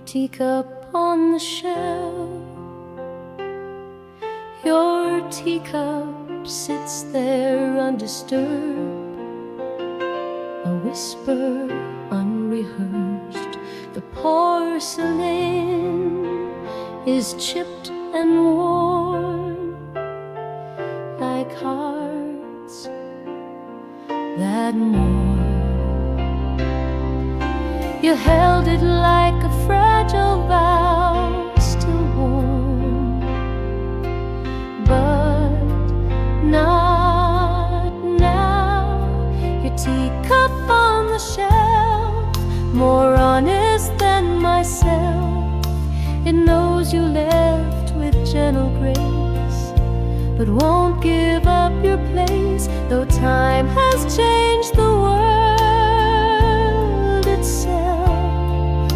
teacup on the shelf. Your teacup sits there undisturbed, a whisper unrehearsed. The porcelain is chipped and worn like hearts that mourn. You held it like a fragile vow, still warm, but not now. Your teacup on the shelf, more honest than myself. It knows you left with gentle grace, but won't give up your place. Though time has changed the world itself,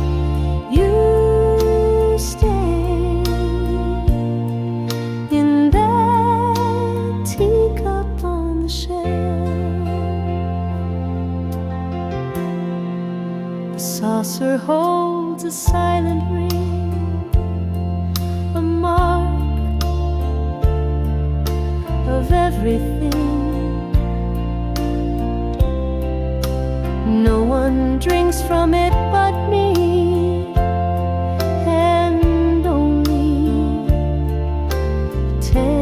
you stay in that teacup on the shelf. The saucer holds a silent ring, a mark of everything. No one drinks from it but me, and only tenderly.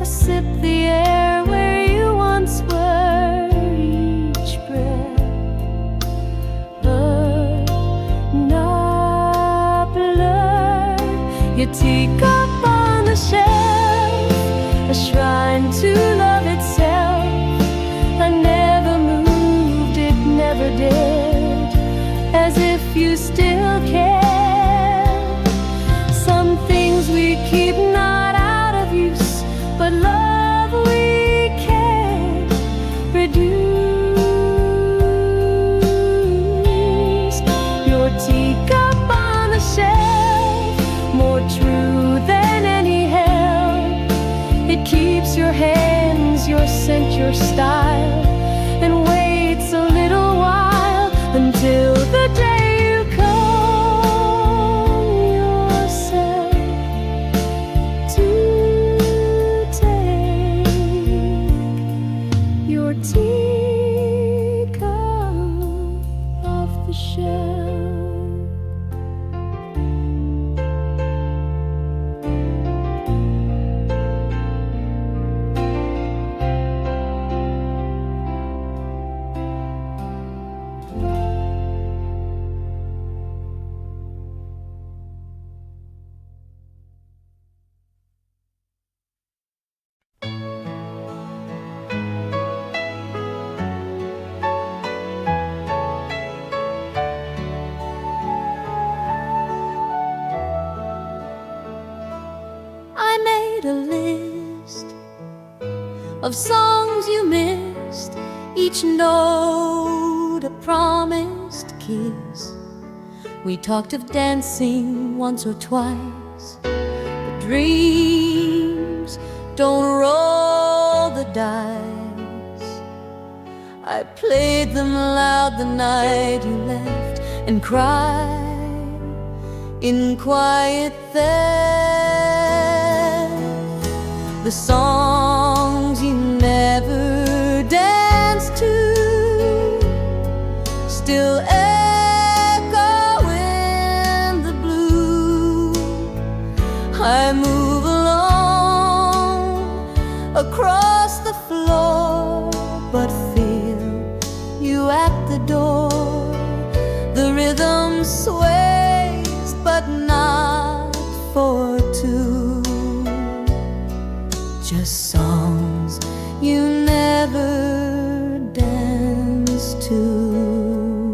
I sip the air where you once were, each breath, but not blur. Your teacup on the shelf, a shrine to love itself. I never moved, it never did, as if you still care. Some things we keep not out of use, but love we can't reduce. Your teacup on the shelf, more true than any help. It keeps your hands, your scent, your style, and waits a little while until the day you come yourself to take your teacup off the shelf. I made a list of songs you missed, each note a promised kiss. We talked of dancing once or twice, but dreams don't roll the dice. I played them loud the night you left, and cried in quiet theft. The songs you never danced to still echo in the blue. I move alone across the floor, but feel you at the door. The rhythm sways, but not for two. Just songs you never danced to.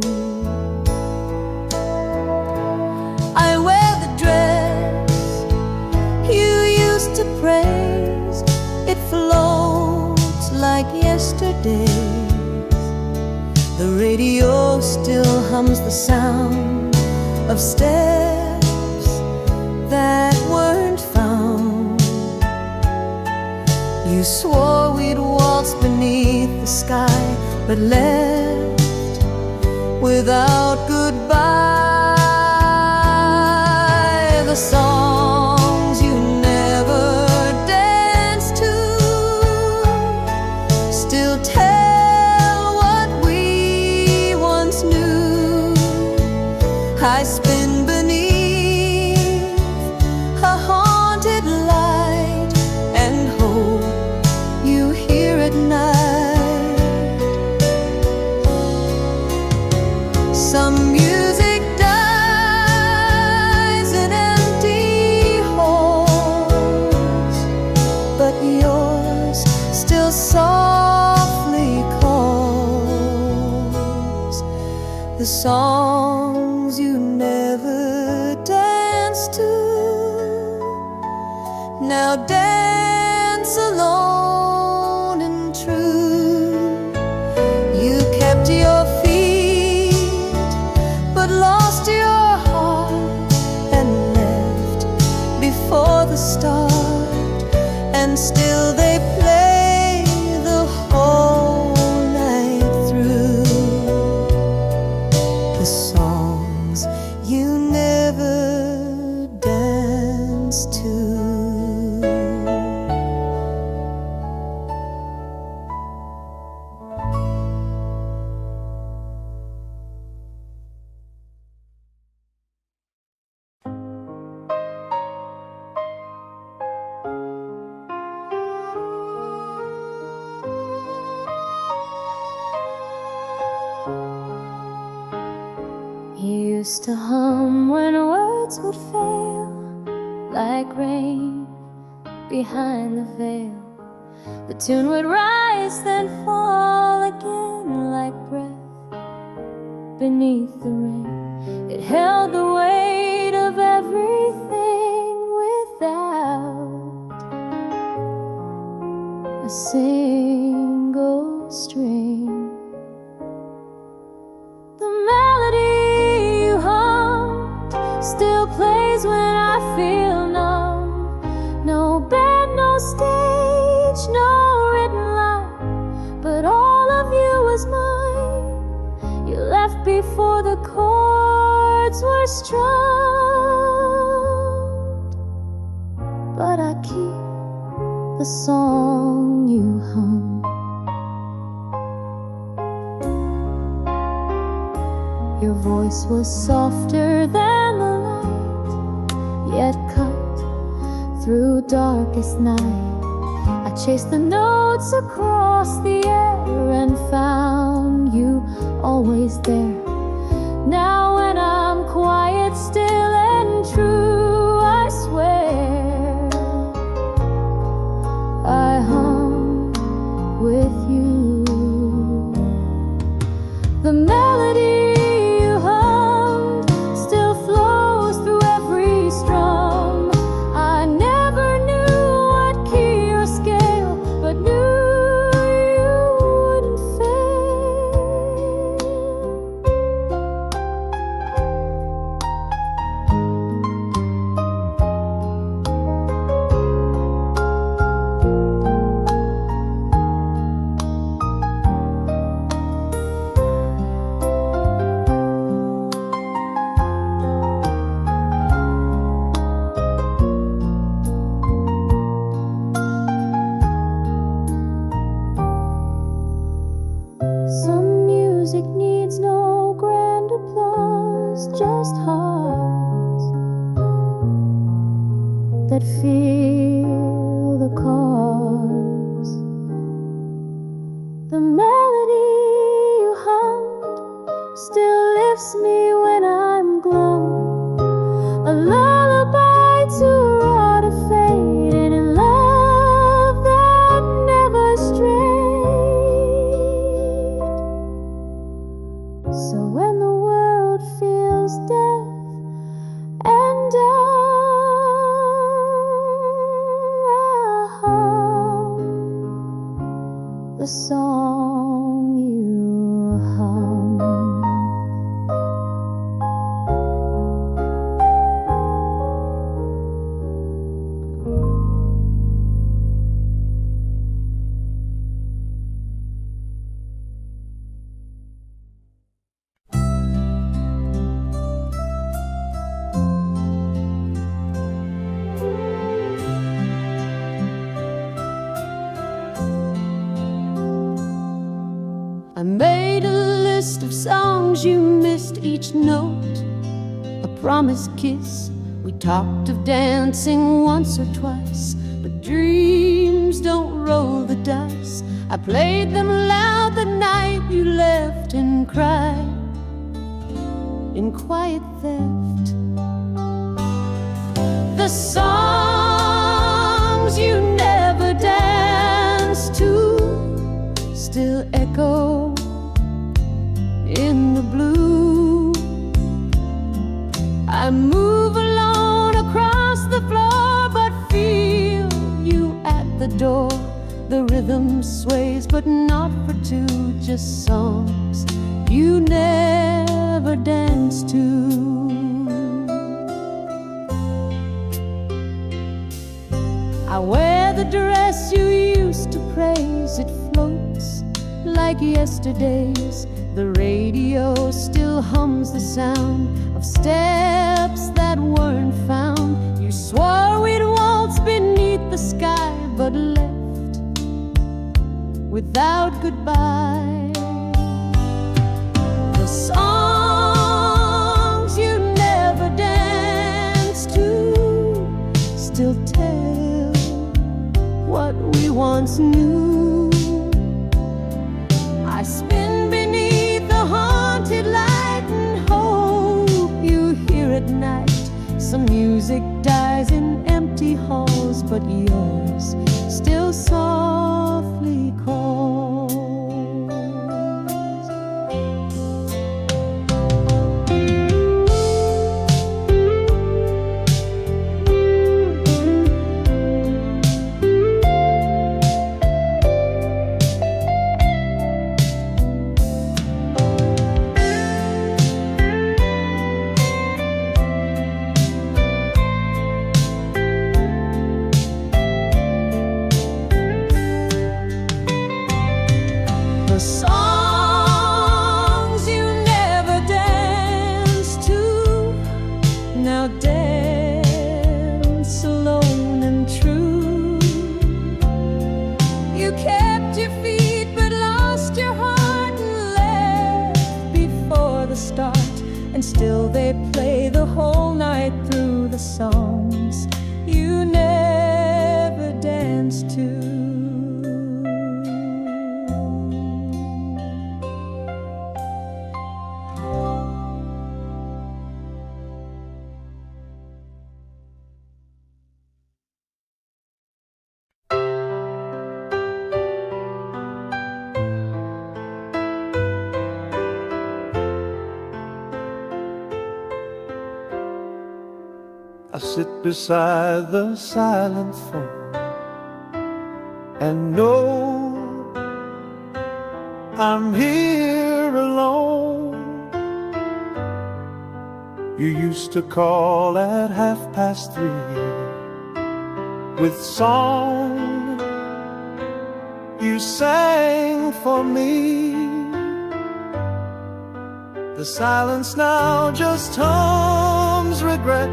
I wear the dress you used to praise. It floats like yesterday's. The radio still hums the sound of steps that weren't found. You swore we'd waltz beneath the sky, but left without goodbye. The songs you never danced to still tell what we once knew. I spin beneath a haunted light and hope you hear at night. Some music dies in empty halls, but yours still softly calls. The songs you never danced to now dance alone and true. You kept your feet but lost your heart and left before the start, and still they play the whole night through. The songs you never danced to. You used to hum when words would fail, like rain behind the veil. The tune would rise, then fall again, like breath beneath the rain. It held the weight of everything without a single string. The melody you hummed still plays when I feel numb. No band, no stage, no written line, but all of you was mine. You left before the chords were strummed, but I keep the song you hum. Your voice was softer than the light, yet cut through darkest night. I chased the notes across the air and found you always there. Now when I'm quiet, still and true, I swear I hum with you. The melody that feel the cause. The melody you hummed still lifts me when I'm glum. A lullaby to rot a fade and in love that never strayed. So when the world feels deaf and dumb, songs you missed each note, a promised kiss. We talked of dancing once or twice, but dreams don't roll the dice. I played them loud the night you left and cried in quiet theft. The songs you never danced to still echo in the blue. I move alone across the floor, but feel you at the door. The rhythm sways, but not for two, just songs you never danced to. I wear the dress you used to praise. It floats like yesterday's. The radio still hums the sound of steps that weren't found. You swore we'd waltz beneath the sky, but left without goodbye. The songs you never danced to still tell what we once knew. I spin beneath the haunted light and hope you hear at night. Some music dies in empty halls, but yours still softly calls. Songs you never danced to, now dance alone and true. You kept your feet but lost your heart and left before the start. And still they play the whole night through, the songs you never danced to. I sit beside the silent phone and know I'm here alone. You used to call at 3:30 with song you sang for me. The silence now just hums regret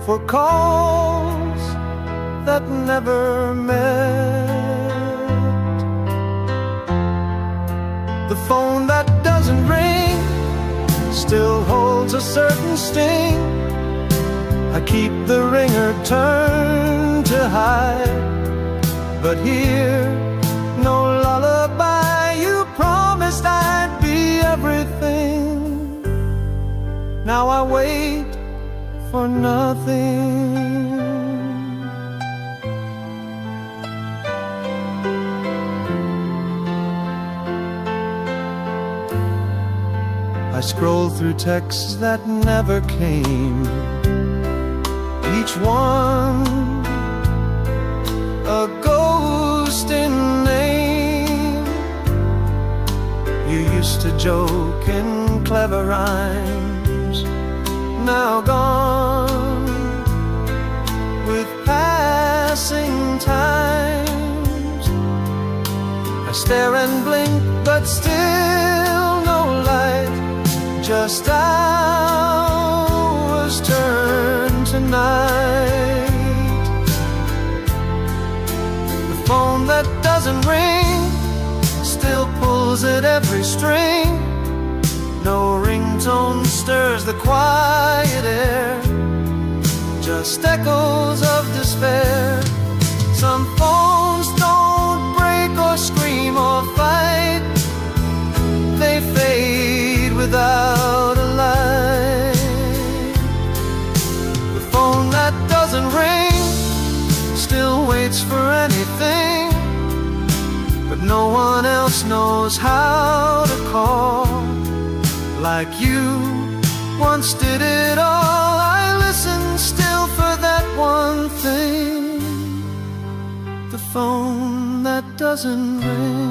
for calls that never met. The phone that doesn't ring still holds a certain sting. I keep the ringer turned to hide, but here, no lullaby. You promised I'd be everything. Now I wait for nothing. I scroll through texts that never came, each one a ghost in name. You used to joke in clever rhymes, now gone with passing times. I stare and blink, but still no light, just hours turn to night. The phone that doesn't ring still pulls at every string. No ringtone stirs the quiet air, just echoes of despair. Some phones don't break or scream or fight, they fade without a light. The phone that doesn't ring still waits for anything, but no one else knows how to call like you once did it all. I listen still for that one thing, the phone that doesn't ring.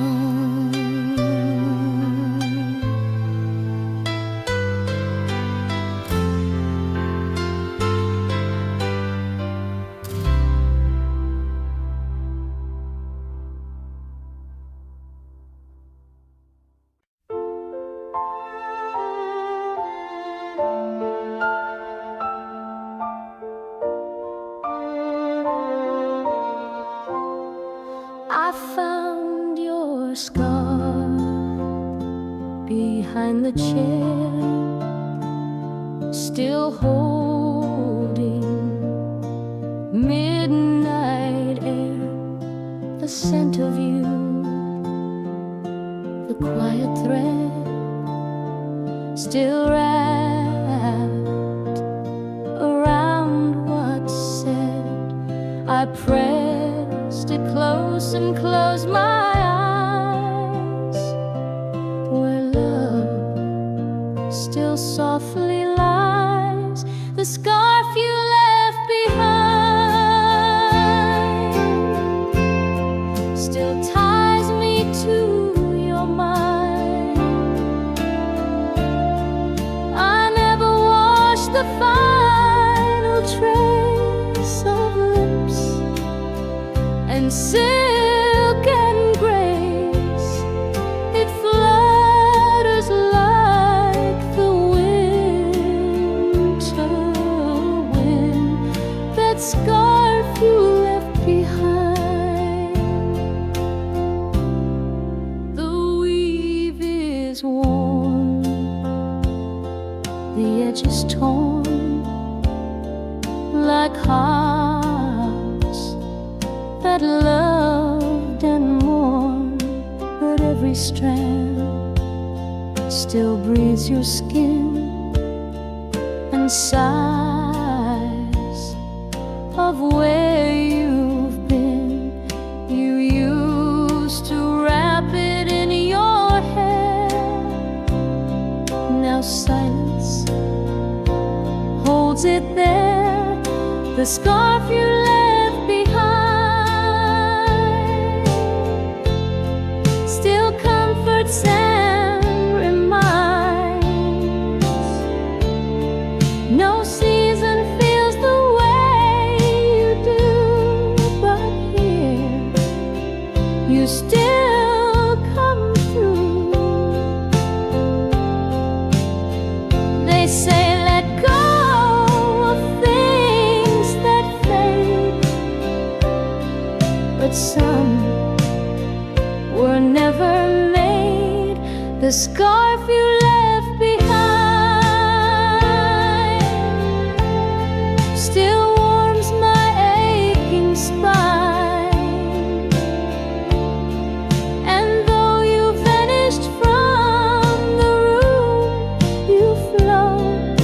I found your scar behind the chair, still holding midnight air, the scent of you, the quiet thread, still wrapped around what's said. I pressed it close and closed my eyes, where love still softly lies, the scarf you left behind still ties me to your mind. I never washed the final trace of lips and silk and grace. It flutters like the winter wind, that scarf you left behind. The weave is worn, the edge is torn, like hearts that loved and mourned, but every strand still breathes your skin and sighs of where you've been. You used to wrap it in your hair, now silence holds it there, the scarf you left behind still comforts and reminds. No season feels the way you do, but here you still come through. They say let go of things that fade, but some were never made. The scarf you left behind still warms my aching spine, and though you vanished from the room, you float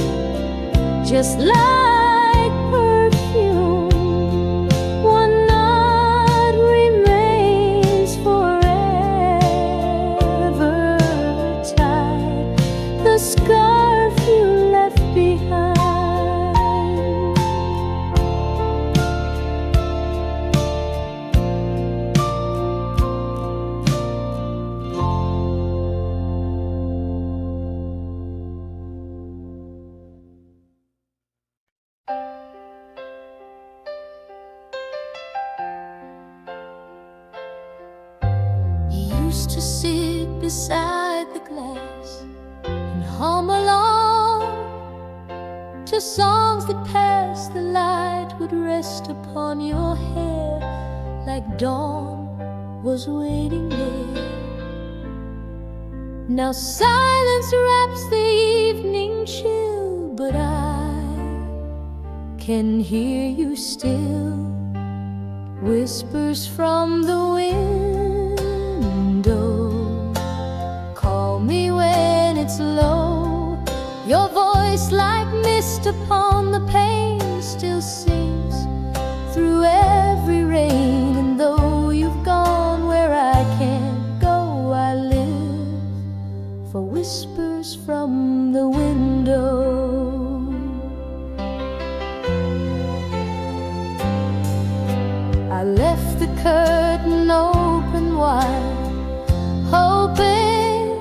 just like perfume. One knot remains forever tied, the scarf you left behind. You used to sit beside the glass and hum along to songs that passed. The light would rest upon your hair like dawn was waiting there. Now silence wraps the evening chill, but I can hear you still. Whispers from the window call me when it's low. Your voice like mist upon the pane still sings through every rain. And though you've gone where I can't go, I live for whispers from the window. I left the curtain open wide, hoping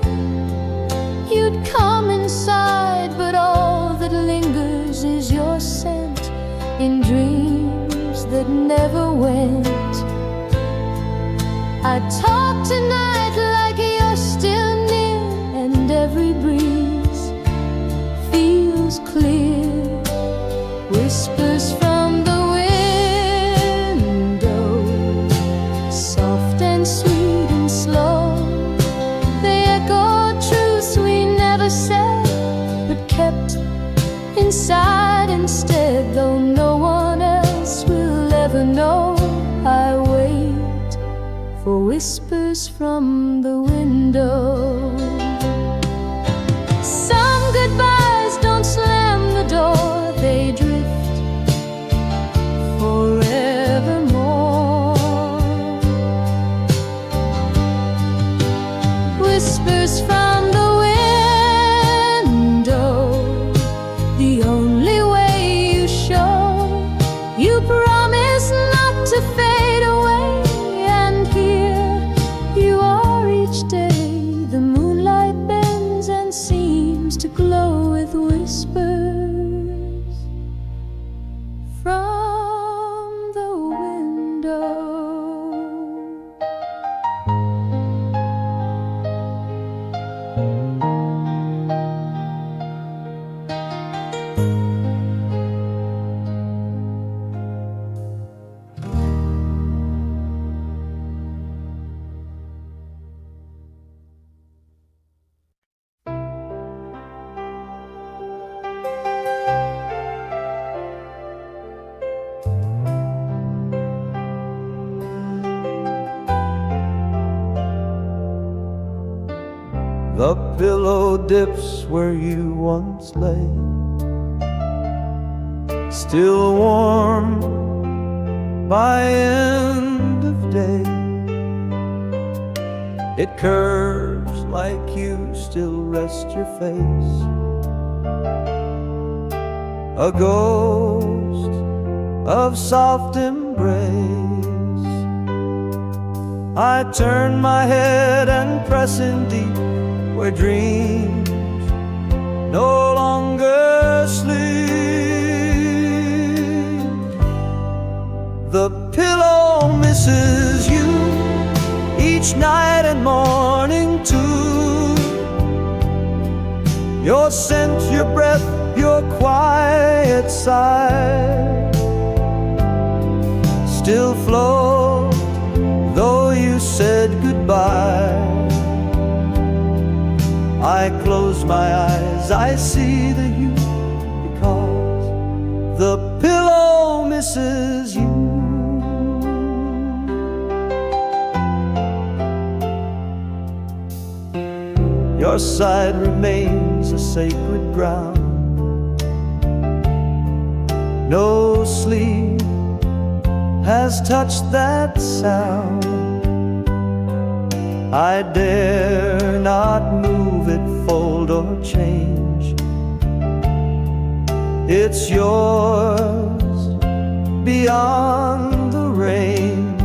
you'd come inside, but all that lingers is your scent in dreams that never went. I talk tonight like you're still near, and every breeze feels clear. Whispers from the window, soft and sweet and slow. They echo truths we never said, but kept inside instead. Though no one else will ever know, I wait for whispers from the window. Some goodbyes don't slam the door, they drift forevermore. Whispers from the window, the only way you show. You promise not to fade away, and here you are each day. The moonlight bends and seems to glow with whispers from the window. The pillow dips where you once lay, still warm by end of day. It curves like you still rest your face, a ghost of soft embrace. I turn my head and press in deep where dreams no longer sleep. The pillow misses you each night and morning too. Your scent, your breath, your quiet sigh still float, though you said goodbye. I close my eyes, I see the you, because the pillow misses you. Your side remains a sacred ground. No sleep has touched that sound. I dare not move it, fold or change. It's yours beyond the range.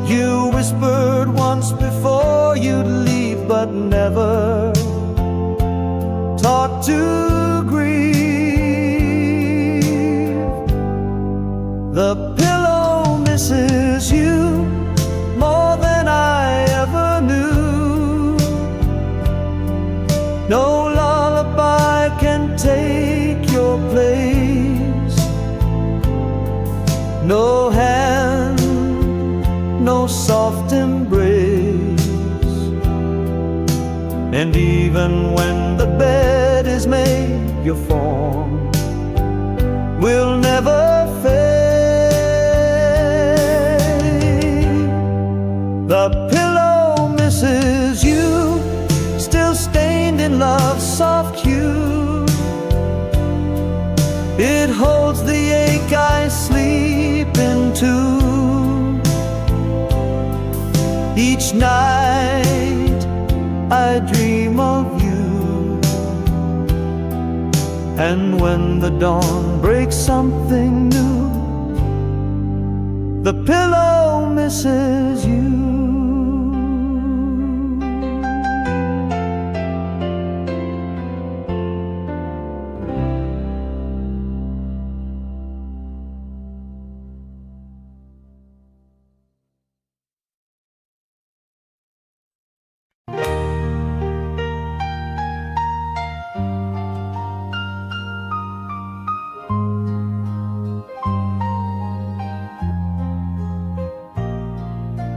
You whispered once before you'd leave, but never taught to grieve. The pillow misses you more than I ever knew. No lullaby can take your place. No hand, no soft embrace And even when the bed is made, your form will never fade. The pillow misses you, still stained in love's soft hue. It holds the ache I sleep into. Each night I dream of you, and when the dawn breaks something new, the pillow misses you.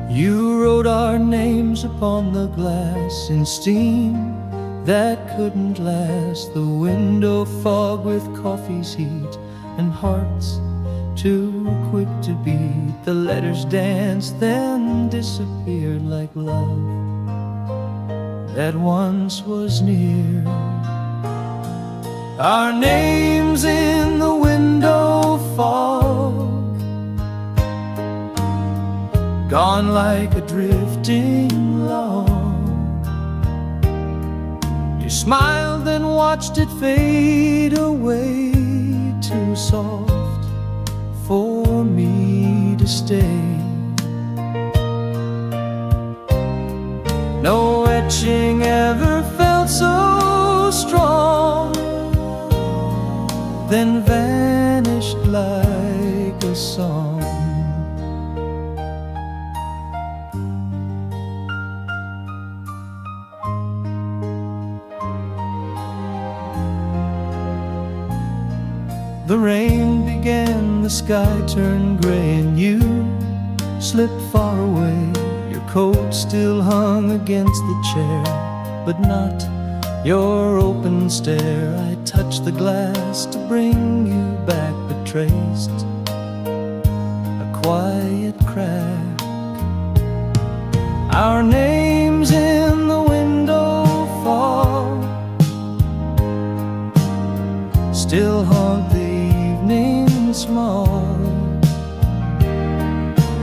You wrote our names upon the glass in steam that couldn't last. The window fog with coffee's heat and hearts too quick to beat. The letters danced, then disappeared like love that once was near. Our names in the window fog, gone like a drifting log. You smiled then watched it fade away, too soft for me to stay. No etching ever felt so strong, then vanished like a song. The rain began, the sky turned gray, and you slipped far away. Your coat still hung against the chair, but not your open stare. I touched the glass to bring you back, but traced a quiet crack. Our names in the window fog still haunt the evening smog.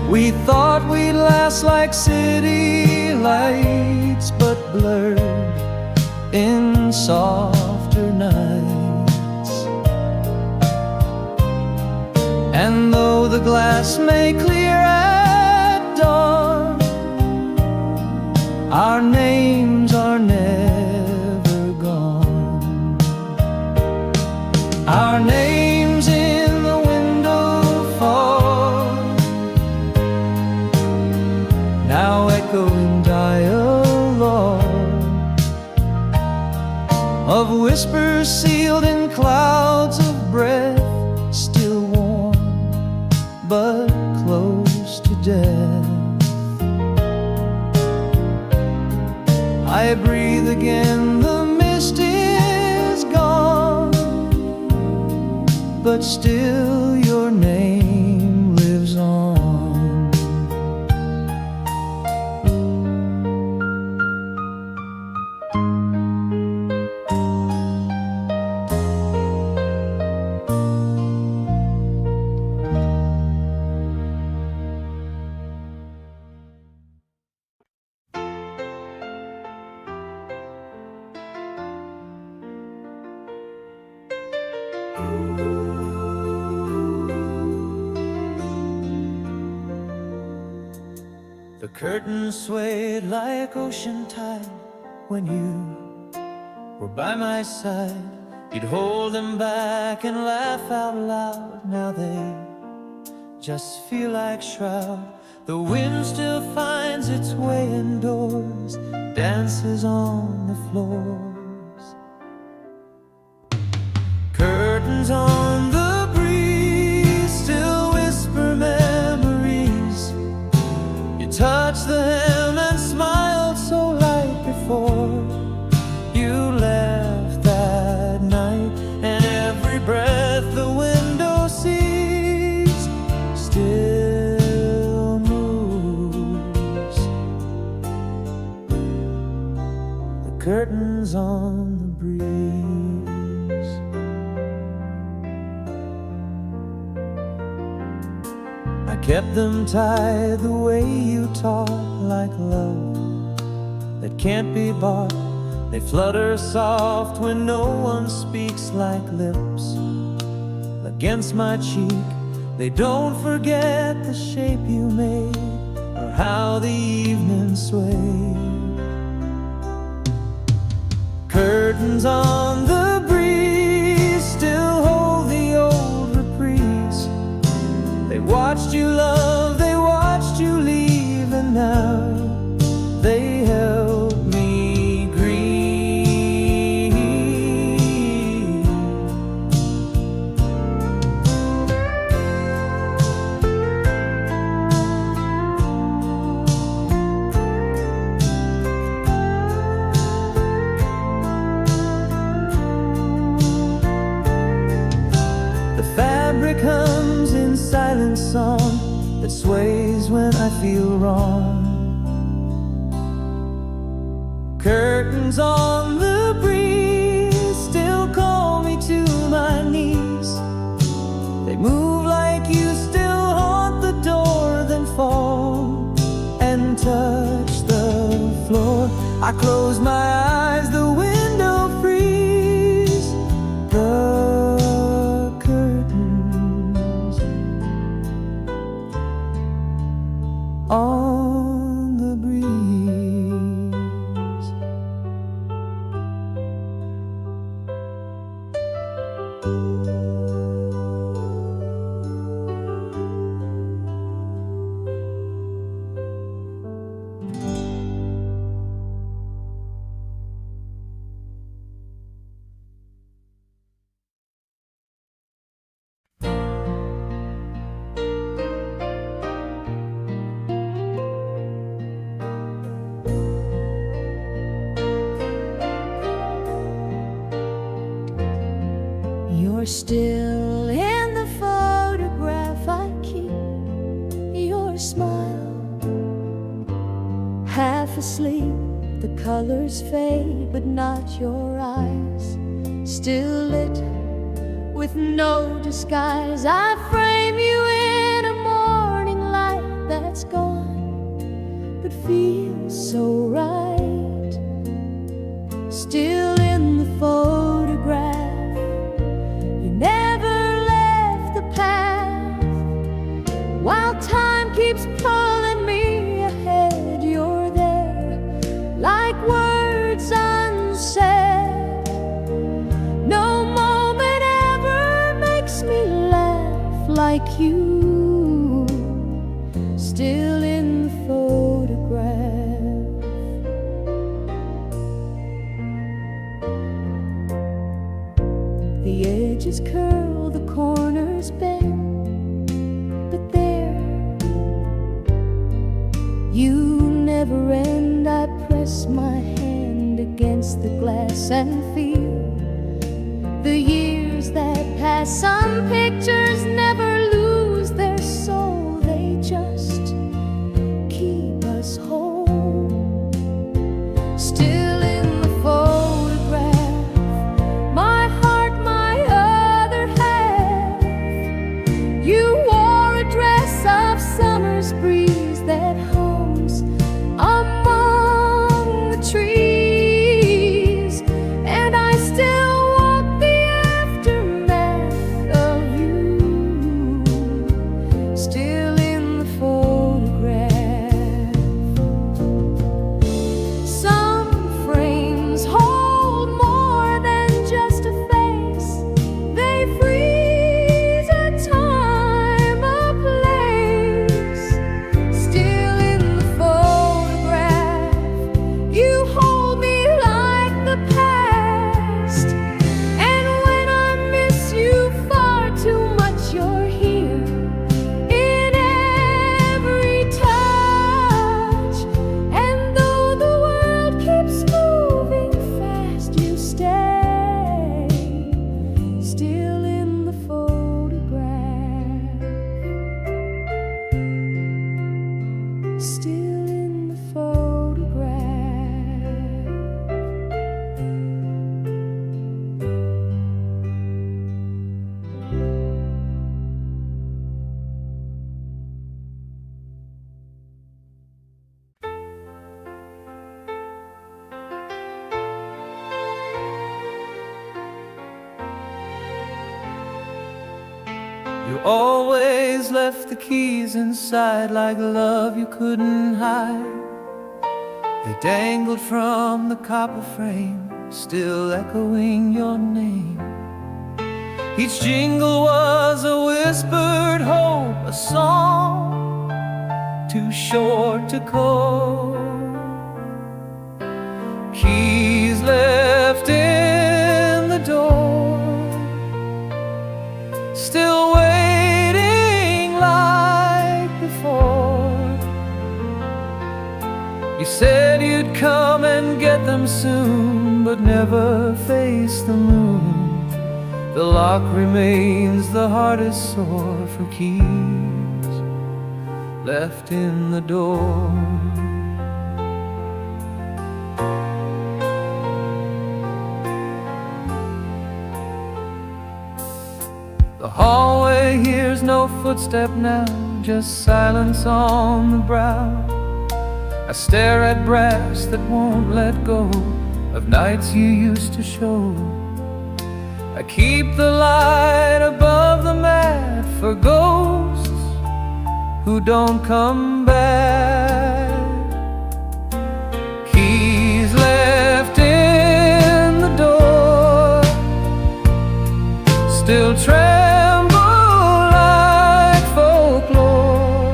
We thought we'd last like city lights, but blurred in softer nights. And though the glass may clear at dawn, our names are never gone. Our names in the window fog, now echo in dialogue of whispers sealed in clouds of breath, still warm but close to death. I breathe again, the mist is gone, but still your name lives on. The curtains swayed like ocean tide when you were by my side. You'd hold them back and laugh out loud. Now they just feel like shroud. The wind still finds its way indoors, dances on the floors. Curtains on the breeze still whisper memories. You touched the hem and smiled so light before. kept them tied the way you taught, like love that can't be bought. They flutter soft when no one speaks, like lips against my cheek. They don't forget the shape you made or how the evening swayed. Curtains on the breeze still hold the old reprise. They watched you love, they watched you leave, and now they help me grieve. The fabric hums in silent song that sways when I feel wrong. Curtains on the breeze still call me to my knees. They move like you still haunt the door, then fall and touch the floor. I close my eyes, the window frees. The curtains on the breeze. You're still in the photograph I keep. Your smile, half asleep, the colors fade, but not your eyes. Still lit with no disguise, I frame you in a morning light that's gone, but feels so right. Still in the photograph, while time keeps pulling me ahead. You're there, like words unsaid. No moment ever makes me laugh like you. Still in the photograph. The edges curl, the corners bend, you never end. I press my hand against the glass and feel the years that pass. Some pictures never lose their soul, they just keep us whole. Still in the photograph, my heart, my other half. You wore a dress of summer's breeze that among the trees, and I still walk the aftermath of you. Still in the photograph. Some frames hold more than just a face. They freeze a time, a place. Still in the photograph, you hold me like the past. And when I miss you far too much, you're here in every touch. And though the world keeps moving fast, you stay still in the photograph. Still in the photograph. You always left the keys inside like love you couldn't hide. They dangled from the copper frame, still echoing your name. Each jingle was a whispered hope, a song too short to call. Keys left in the door, still waiting like before. You said you'd come and get them soon, but never face the moon. The lock remains the hardest sore for keys left in the door. The hallway hears no footstep now, just silence on the brow. I stare at brass that won't let go of nights you used to show. I keep the light above the mat for ghosts who don't come back. Keys left in the door, still tremble like folklore.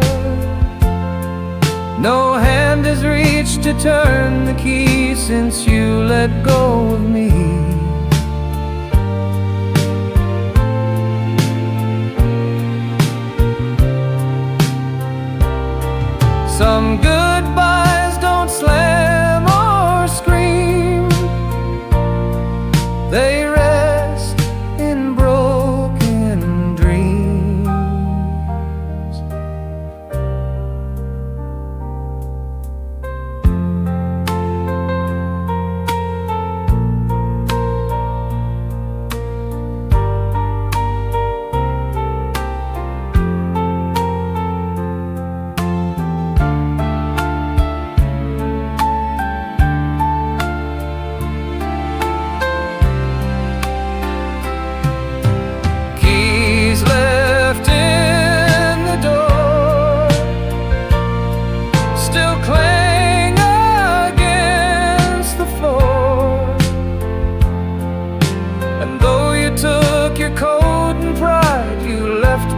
No hand has reached to turn the key since you let go of me. Some goodbyes don't slam or scream, they rest in broken dreams.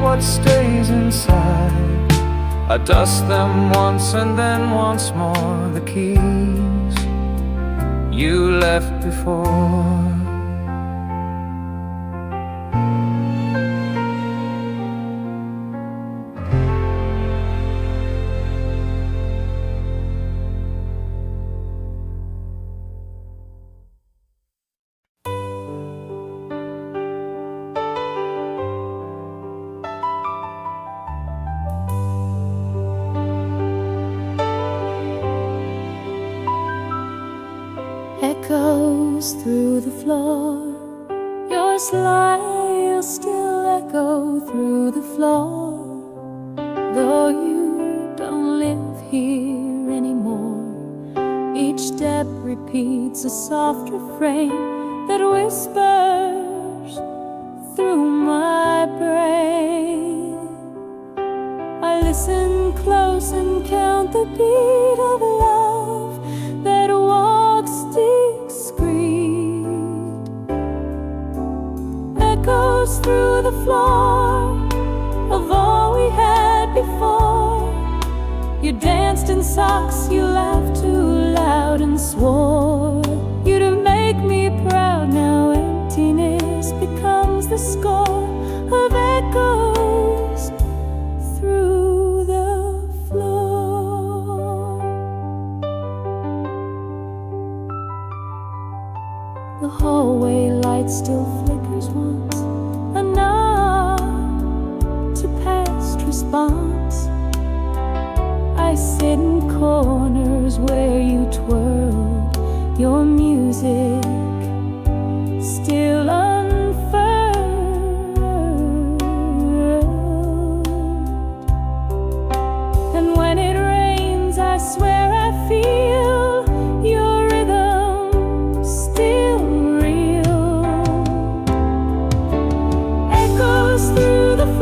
What stays inside, I dust them once and then once more, the keys you left before. Echoes through the floor, your smile still echo through the floor. Though you don't live here anymore, each step repeats a soft refrain that whispers through my brain. I listen close and count the beat of love that walks discreet, echoes through the floor of all we had before. You danced in socks, you laughed too loud and swore you'd make me proud. Now emptiness becomes the score of echoes through the floor. The hallway light still flickers once, a nod to past response. I sit in corners where you twirled your music, still unfurled.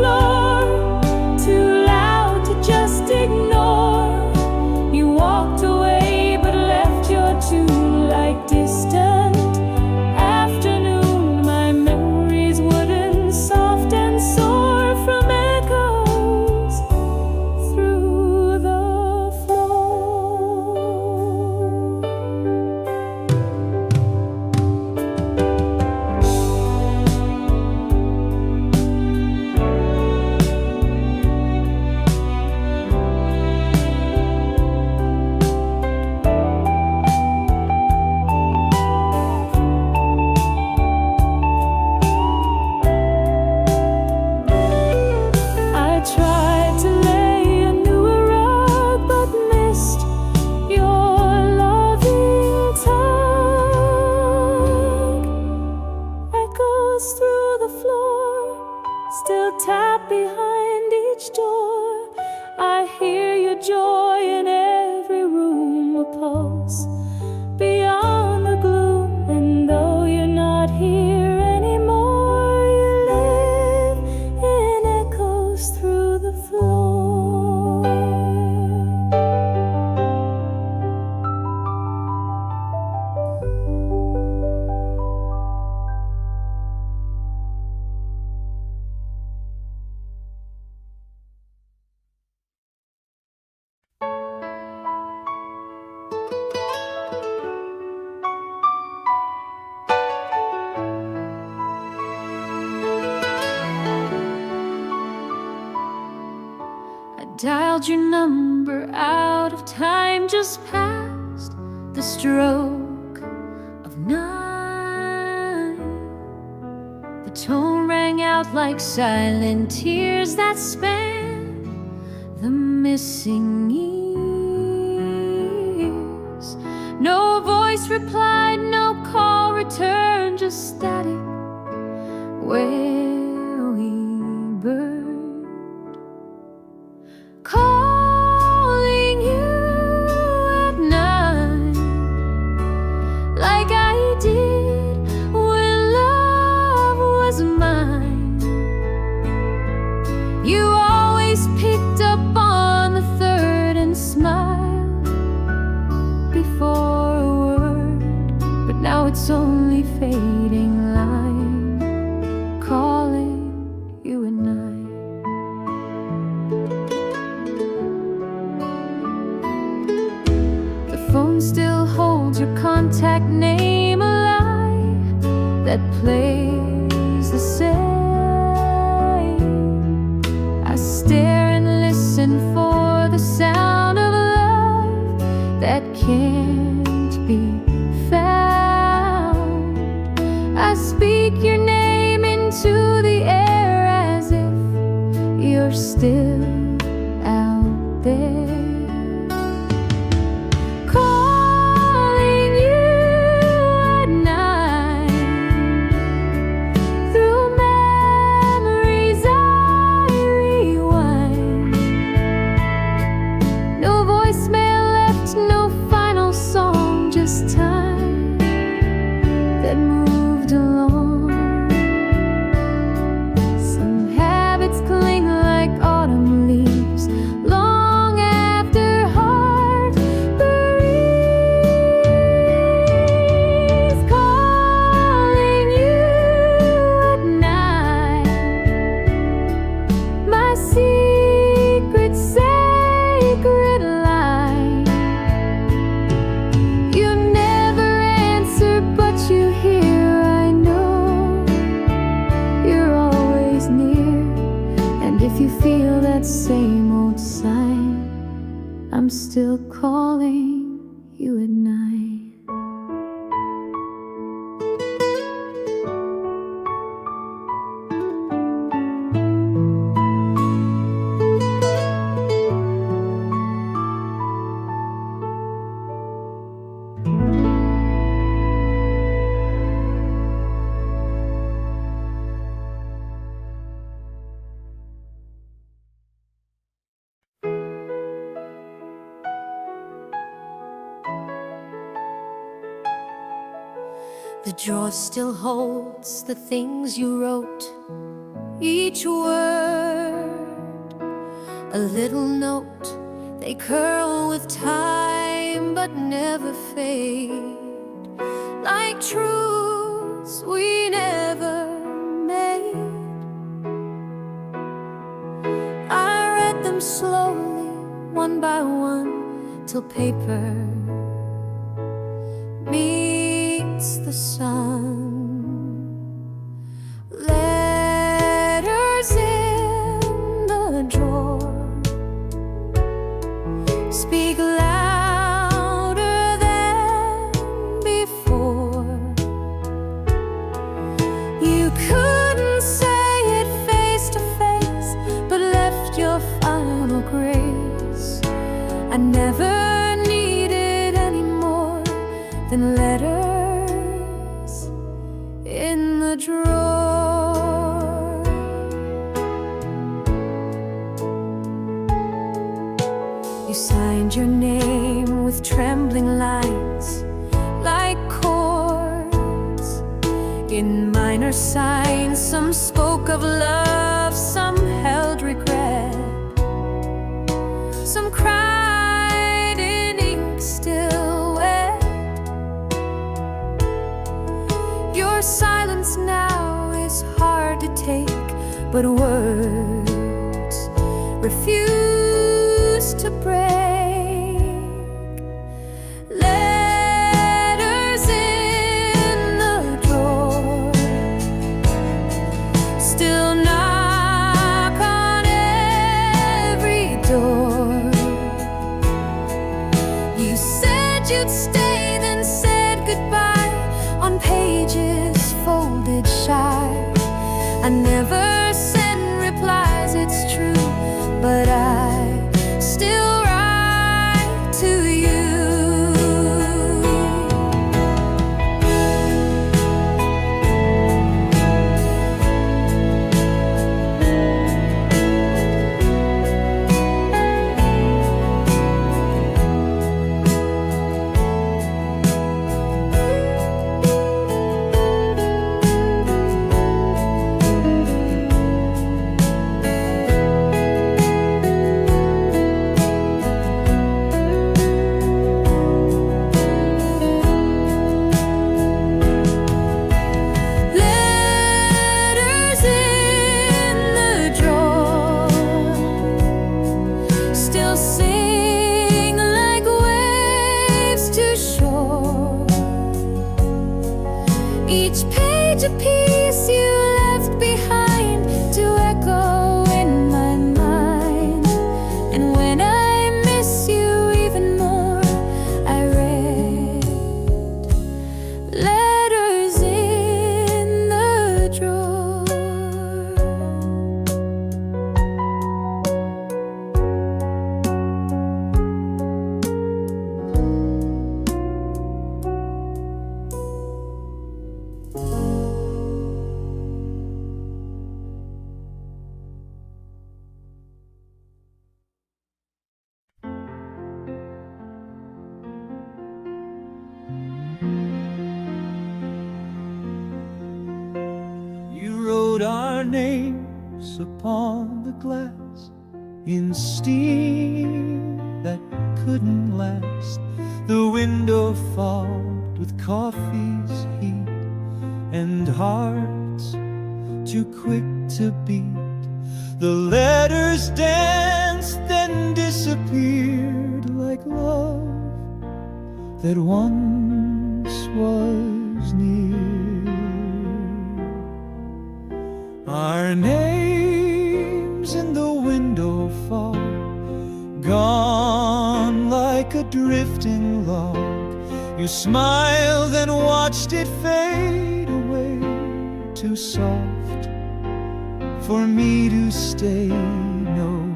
floor, too loud to just ignore. You walked away but left your tune like distant afternoon. My memories wooden, soft and sore from echoes through the floor. I tried to lay a newer rug but missed your loving tug. Echoes through the floor still tap behind each door. I hear your joy in every room, a pulse beyond the gloom. And though you're not here anymore, you live in echoes through the floor. I dialed your number out of time, just past the stroke of 9. The tone rang out like silent tears that span the missing years. No voice replied, no call returned, just static where we burned. Calling you at night, like I did when love was mine. You always picked up on the third and smiled before a word, but now it's only fading line, calling you at night. The phone still holds your contact name alive, that plays the same. I stare and listen for the sound of love that can't be found. I speak your name into the air as if you're still out there. Calling you at night, through memories I rewind. No voicemail left, no final song, just time that moved along. Some habits cling like autumn leaves, long after heart breathes. Calling you at night, my secret, sacred line. You never answer, but you hear. I know you're always near, and if you feel that same old sign, I'm still calling you at night. The drawer still holds the things you wrote, each word a little note. They curl with time but never fade, like truths we never made. I read them slowly, one by one, till paper meets the sun. Letters in the drawer speak louder than before. You couldn't say it face to face, but left your final grace. I never needed any more than letters in the drawer. You signed your name with trembling lines, like chords in minor signs. Some spoke of love, some held regret, some cried in ink still wet. Your silence now is hard to take, but words refuse to break. Letters in the drawer still knock on every door. You said you'd stay, then said goodbye on pages folded shy. I never send replies, it's true, but I still write to you. Letters in the drawer still sing like waves to shore. Each page a piece you left behind to echo in my mind. And when I miss you even more, I read letters in the drawer. You wrote our names upon the glass in steam that couldn't last. The window fogged with coffee's heat and hearts too quick to beat. The letters danced, then disappeared like love that once was near. Our names in the window fog, gone like a drifting log. You smiled and watched it fade away, too soft for me to stay. No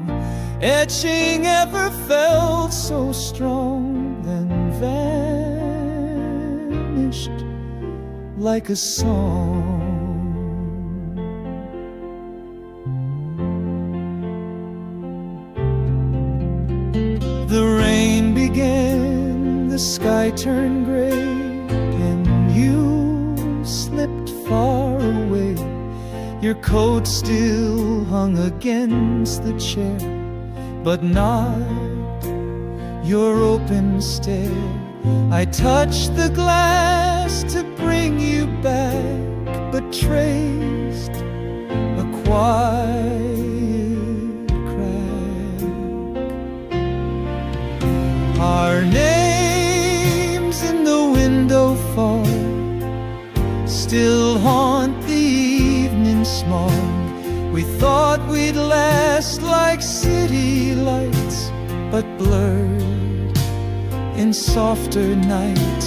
etching ever felt so strong, then vanished like a song. The rain began, the sky turned gray, and you slipped far away. Your coat still hung against the chair, but not your open stare. I touched the glass to bring you back, but traced a quiet crack. Our names in the window fall still haunt the evening smog. We thought we'd last like city lights, but blurred in softer night.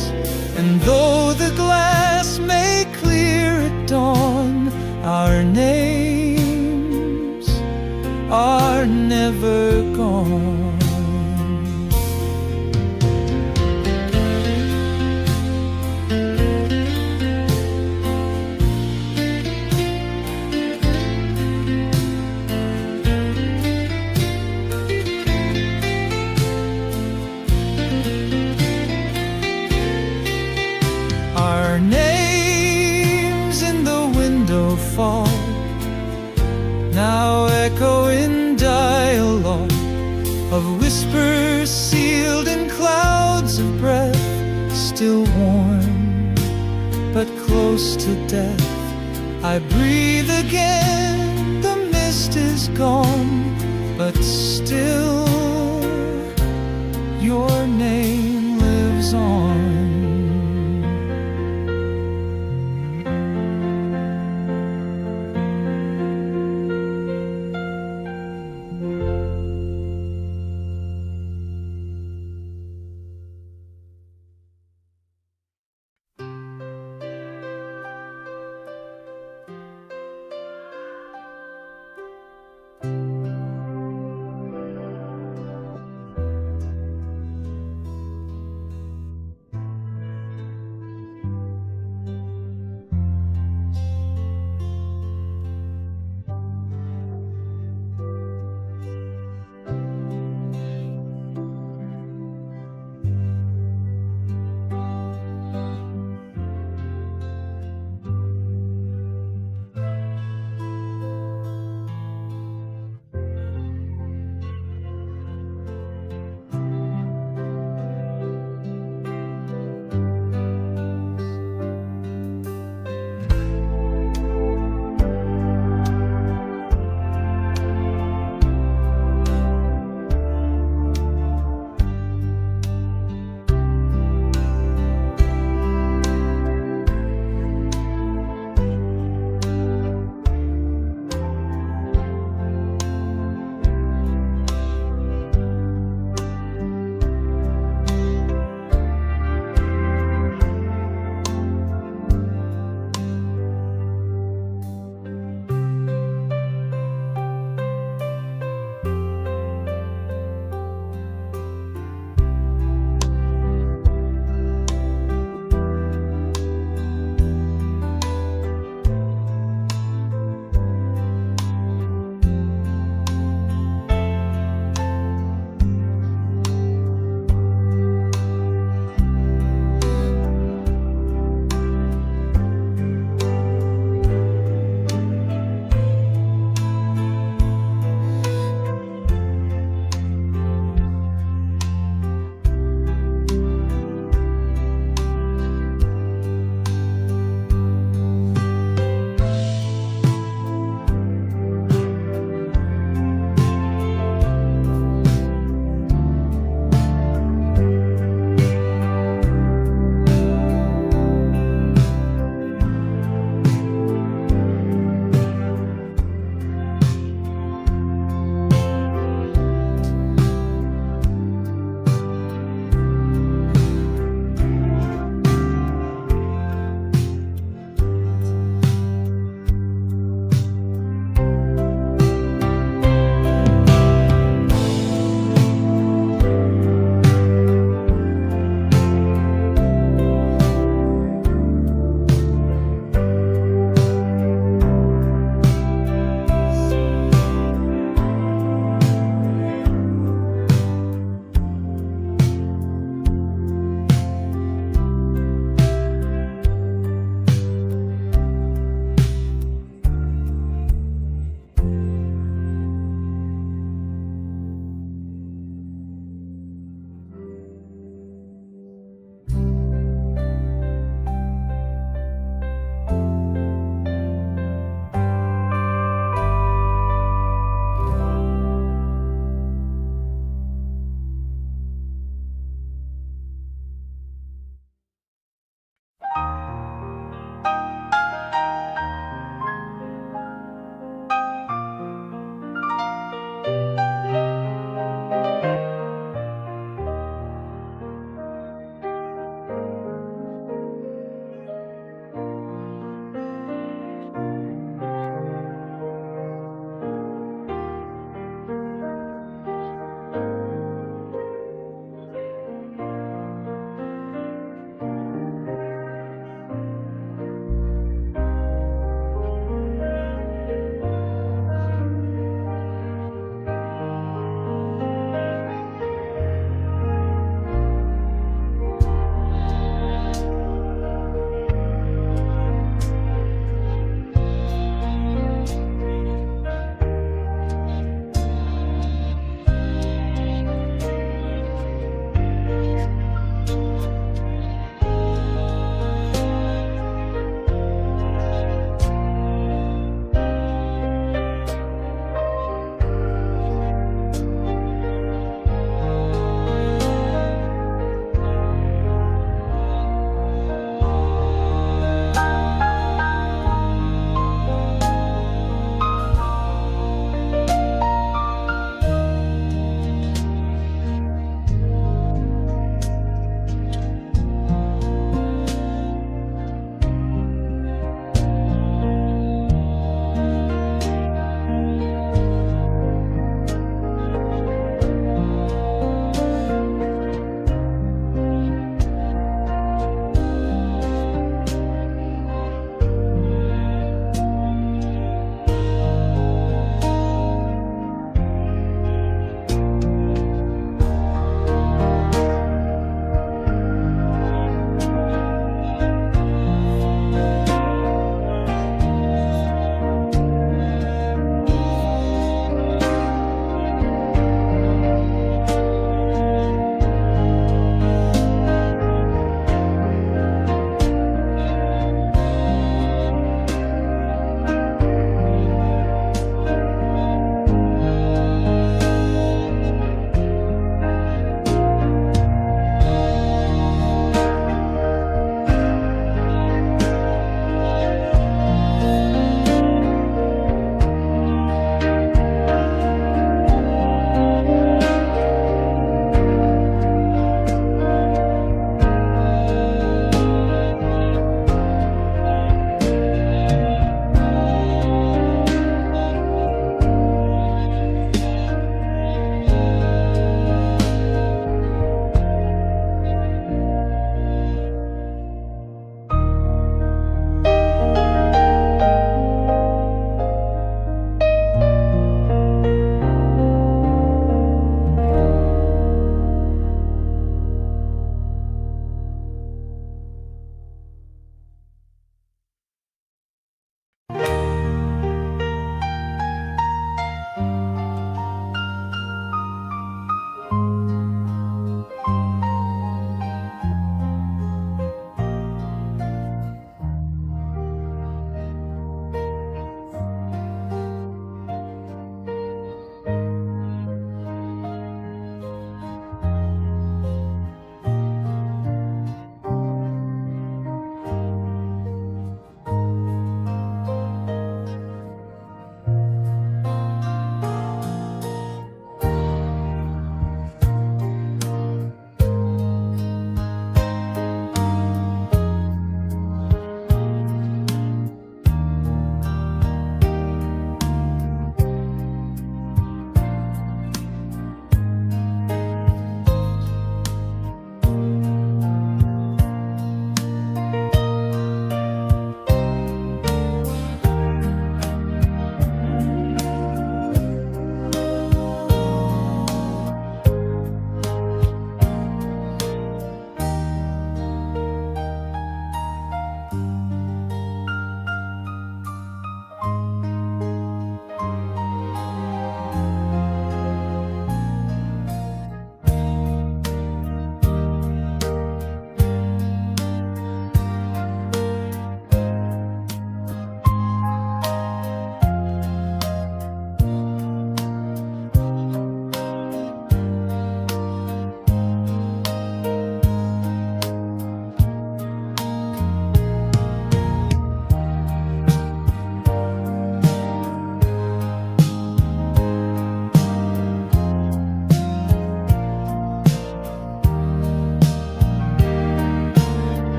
And though the glass may clear at dawn, our names are never gone. Our names in the window fall, now echo in dialogue of whispers sealed in clouds of breath, still warm but close to death. I breathe again, the mist is gone, but still